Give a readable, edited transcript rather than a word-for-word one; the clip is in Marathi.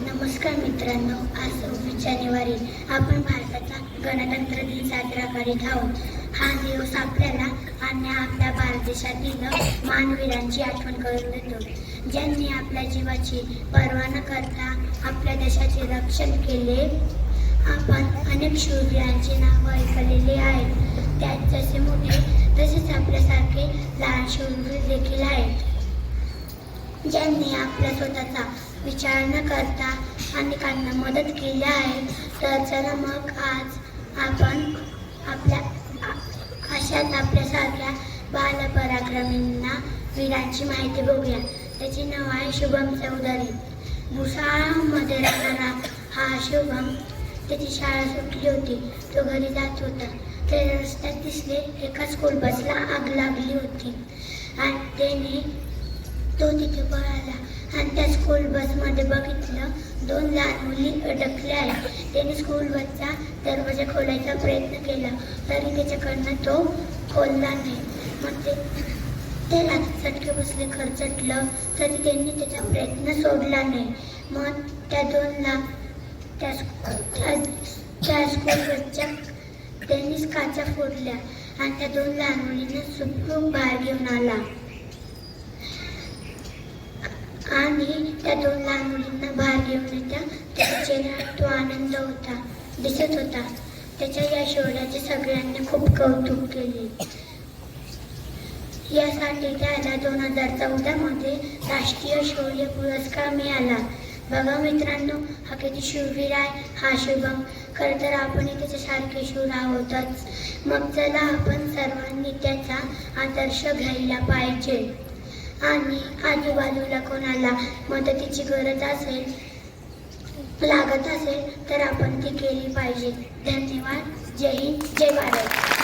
नमस्कार मित्रांनो, आज 26 जानेवारी आपण भारताचा गणतंत्र दिन साजरा करीत आहोत. हा दिवस आपल्याला आणि आपल्या भारत देशातील मानवीरांची आठवण करून देतो, ज्यांनी आपल्या जीवाची पर्वा न करता आपल्या देशाचे रक्षण केले. आपण अनेक शूरवीरांची नावं ऐकलेली आहेत. त्यात जसे मोठे तसेच आपल्यासारखे लहान शूरवीर देखील आहेत, ज्यांनी आपल्या स्वतःचा विचार न करता अनेकांना मदत केली आहे. तर चला मग आज आपण अशाच आपल्यासारख्या बालपराक्रमींना वीरांची माहिती बघूया. त्याचे नाव आहे शुभम चौधरी. भुसावळमध्ये राहणारा हा शुभम, त्याची शाळा सुटली होती. तो घरी जात होता. ते रस्त्यात दिसले. एका स्कूल बसला आग लागली होती आणि तो तिथे पळाला आणि त्या स्कूल बसमध्ये बघितलं 2 लहान मुली अडकल्या आहेत. त्याने स्कूल बसचा दरवाजा खोलायचा प्रयत्न केला, तरी त्याच्याकडनं तो खोलला नाही. मग त्याला चटके बसले, खरचटलं, तरी त्यांनी त्याचा प्रयत्न सोडला नाही. मग त्या 2ला त्या स्कूल बसच्या त्यांनीच काचा फोडल्या आणि त्या 2 लहान मुलींना सुखरूप बाहेर घेऊन आला. आणि त्या 2 लहान मुलींना बाहेर घेऊन येता त्याच्या चेहऱ्यावर तो आनंद दिसत होता. त्याच्या या शौर्याचे सगळ्यांनी खूप कौतुक केले. यासाठी त्याला 2014 मध्ये राष्ट्रीय शौर्य पुरस्कार मिळाला. बघा मित्रांनो, हा किती शूरवीर आहे हा शुभम. खरं तर आपणही त्याच्यासारखे शूर आहोतच. मग चला आपण सर्वांनी त्याचा आदर्श घ्यायला पाहिजे आणि आजूबाजूला कोणाला मदतीची गरज लागत असेल तर आपण ती केली पाहिजे. धन्यवाद. जय हिंद, जय भारत.